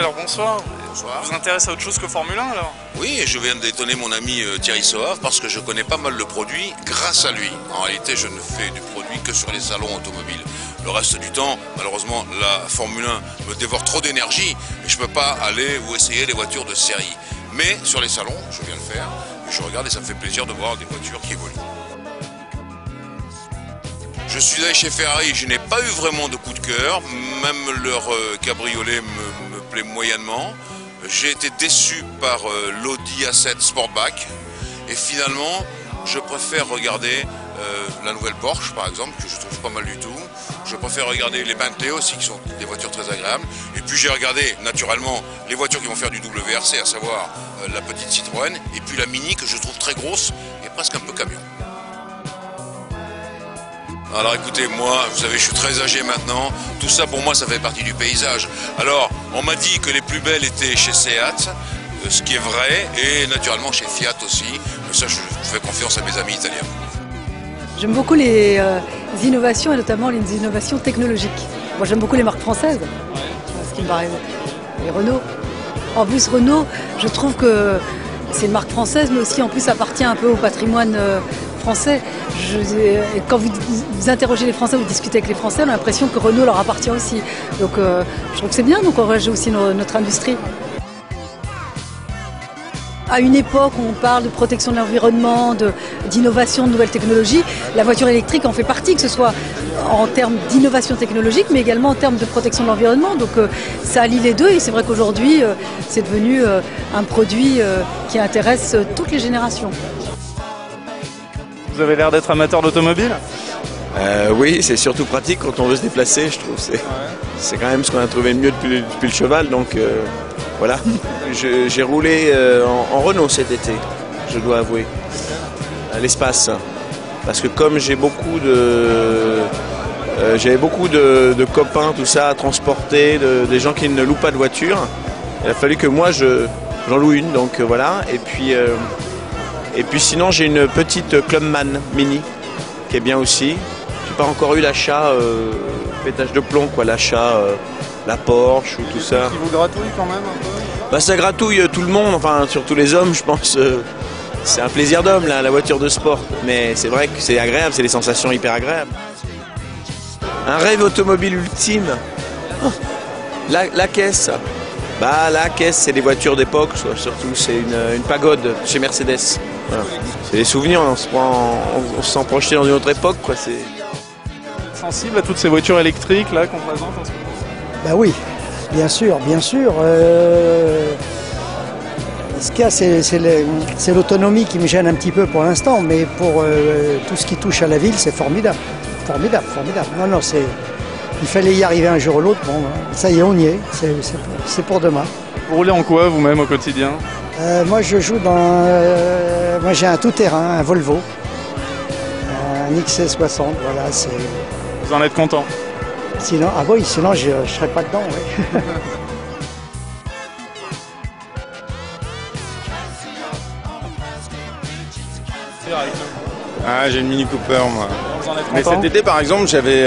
Docteur, bonsoir. Bonsoir. Vous intéressez à autre chose que Formule 1 alors? Oui, je viens d'étonner mon ami Thierry Soave parce que je connais pas mal le produit grâce à lui. En réalité, je ne fais du produit que sur les salons automobiles. Le reste du temps, malheureusement, la Formule 1 me dévore trop d'énergie et je peux pas aller ou essayer les voitures de série. Mais sur les salons, je viens le faire, et je regarde et ça me fait plaisir de voir des voitures qui évoluent. Je suis allé chez Ferrari, je n'ai pas eu vraiment de coup de cœur, même leur cabriolet me plaît moyennement. J'ai été déçu par l'Audi A7 Sportback et finalement je préfère regarder la nouvelle Porsche par exemple, que je trouve pas mal du tout. Je préfère regarder les Bentley aussi qui sont des voitures très agréables. Et puis j'ai regardé naturellement les voitures qui vont faire du WRC, à savoir la petite Citroën et puis la Mini que je trouve très grosse et presque un peu camion. Alors écoutez, moi, vous savez, je suis très âgé maintenant, tout ça pour moi ça fait partie du paysage. Alors, on m'a dit que les plus belles étaient chez Seat, ce qui est vrai, et naturellement chez Fiat aussi, mais ça je fais confiance à mes amis italiens. J'aime beaucoup les innovations et notamment les innovations technologiques. Moi j'aime beaucoup les marques françaises, ce qui me paraît, et Renault. En plus Renault, je trouve que c'est une marque française, mais aussi en plus appartient un peu au patrimoine français. Quand vous interrogez les Français, vous discutez avec les Français, on a l'impression que Renault leur appartient aussi. Donc je trouve que c'est bien, donc on réagit aussi notre industrie. À une époque où on parle de protection de l'environnement, d'innovation, de nouvelles technologies, la voiture électrique en fait partie, que ce soit en termes d'innovation technologique, mais également en termes de protection de l'environnement. Donc ça allie les deux et c'est vrai qu'aujourd'hui, c'est devenu un produit qui intéresse toutes les générations. Vous avez l'air d'être amateur d'automobile? Oui, c'est surtout pratique quand on veut se déplacer, je trouve. C'est quand même ce qu'on a trouvé de mieux depuis le cheval, donc voilà. J'ai roulé en Renault cet été, je dois avouer, à l'espace. Parce que comme j'avais beaucoup de copains, tout ça, à transporter, des gens qui ne louent pas de voiture, il a fallu que moi j'en loue une, donc voilà. Et puis sinon j'ai une petite Clubman Mini qui est bien aussi. J'ai pas encore eu l'achat pétage de plomb, quoi, l'achat la Porsche ou tout ça. Qui vous gratouille quand même un peu? Bah ça gratouille tout le monde, enfin surtout les hommes, je pense. C'est un plaisir d'homme là, la voiture de sport. Mais c'est vrai que c'est agréable, c'est des sensations hyper agréables. Un rêve automobile ultime. Oh, la caisse. Bah la caisse, c'est des voitures d'époque, surtout c'est une pagode chez Mercedes. Voilà. C'est des souvenirs, on se sent projeté dans une autre époque, quoi. C'est sensible à toutes ces voitures électriques là qu'on présente en ce moment? Bah oui, bien sûr, bien sûr. Ce qu'il y a, c'est l'autonomie qui me gêne un petit peu pour l'instant, mais pour tout ce qui touche à la ville, c'est formidable. Formidable, formidable. Non, il fallait y arriver un jour ou l'autre. Bon, ça y est, on y est. C'est pour demain. Vous roulez en quoi vous-même au quotidien? Moi, je joue dans... moi, j'ai un tout-terrain, un Volvo. Un XC60, voilà. Vous en êtes content? Sinon, ah oui, sinon je ne serais pas dedans, oui. Ah, j'ai une Mini Cooper, moi. Vous en êtes Mais content? cet été, par exemple, j'avais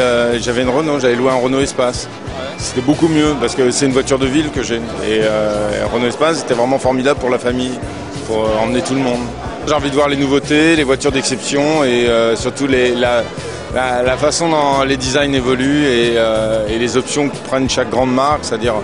une Renault, j'avais loué un Renault Espace. Ouais. C'était beaucoup mieux parce que c'est une voiture de ville que j'ai. Et Renault Espace, c'était vraiment formidable pour la famille, pour emmener tout le monde. J'ai envie de voir les nouveautés, les voitures d'exception et surtout la façon dont les designs évoluent et les options que prennent chaque grande marque, c'est-à-dire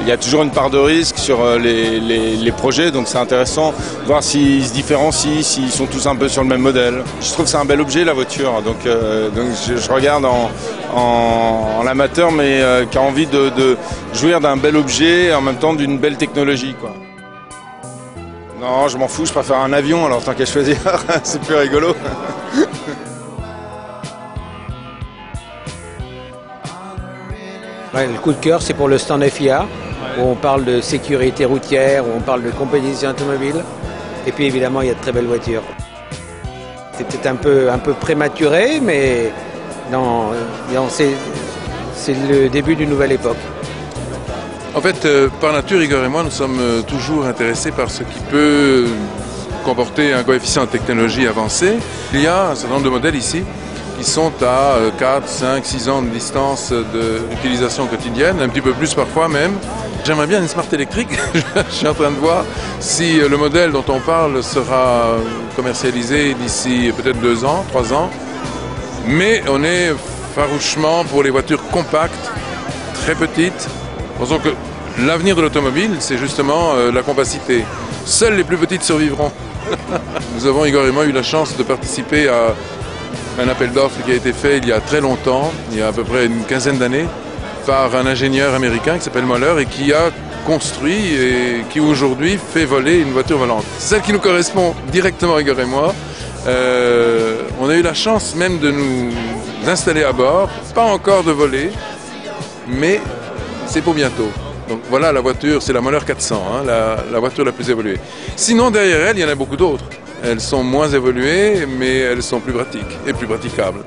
il y a toujours une part de risque sur les projets, donc c'est intéressant de voir s'ils se différencient, s'ils sont tous un peu sur le même modèle. Je trouve que c'est un bel objet la voiture, donc je regarde en amateur, mais qui a envie de jouir d'un bel objet et en même temps d'une belle technologie, quoi. Non, je m'en fous, je préfère un avion, alors tant qu'à choisir, c'est plus rigolo. Ouais, le coup de cœur, c'est pour le stand FIA, où on parle de sécurité routière, où on parle de compétition automobile. Et puis évidemment, il y a de très belles voitures. C'est peut-être un peu prématuré, mais c'est le début d'une nouvelle époque. En fait, par nature, Igor et moi, nous sommes toujours intéressés par ce qui peut comporter un coefficient de technologie avancée. Il y a un certain nombre de modèles ici qui sont à 4, 5, 6 ans de distance d'utilisation quotidienne, un petit peu plus parfois même, J'aimerais bien une Smart électrique. Je suis en train de voir si le modèle dont on parle sera commercialisé d'ici peut-être 2 ans, 3 ans. Mais on est farouchement pour les voitures compactes, très petites. Pensons que l'avenir de l'automobile, c'est justement la compacité. Seules les plus petites survivront. Nous avons, Igor et moi, eu la chance de participer à un appel d'offres qui a été fait il y a très longtemps, il y a à peu près une quinzaine d'années, par un ingénieur américain qui s'appelle Moller et qui a construit et qui aujourd'hui fait voler une voiture volante. Celle qui nous correspond directement, Igor et moi. On a eu la chance même de nous installer à bord, pas encore de voler, mais c'est pour bientôt. Donc voilà la voiture, c'est la Moller 400, hein, la voiture la plus évoluée. Sinon derrière elle, il y en a beaucoup d'autres. Elles sont moins évoluées, mais elles sont plus pratiques et plus praticables.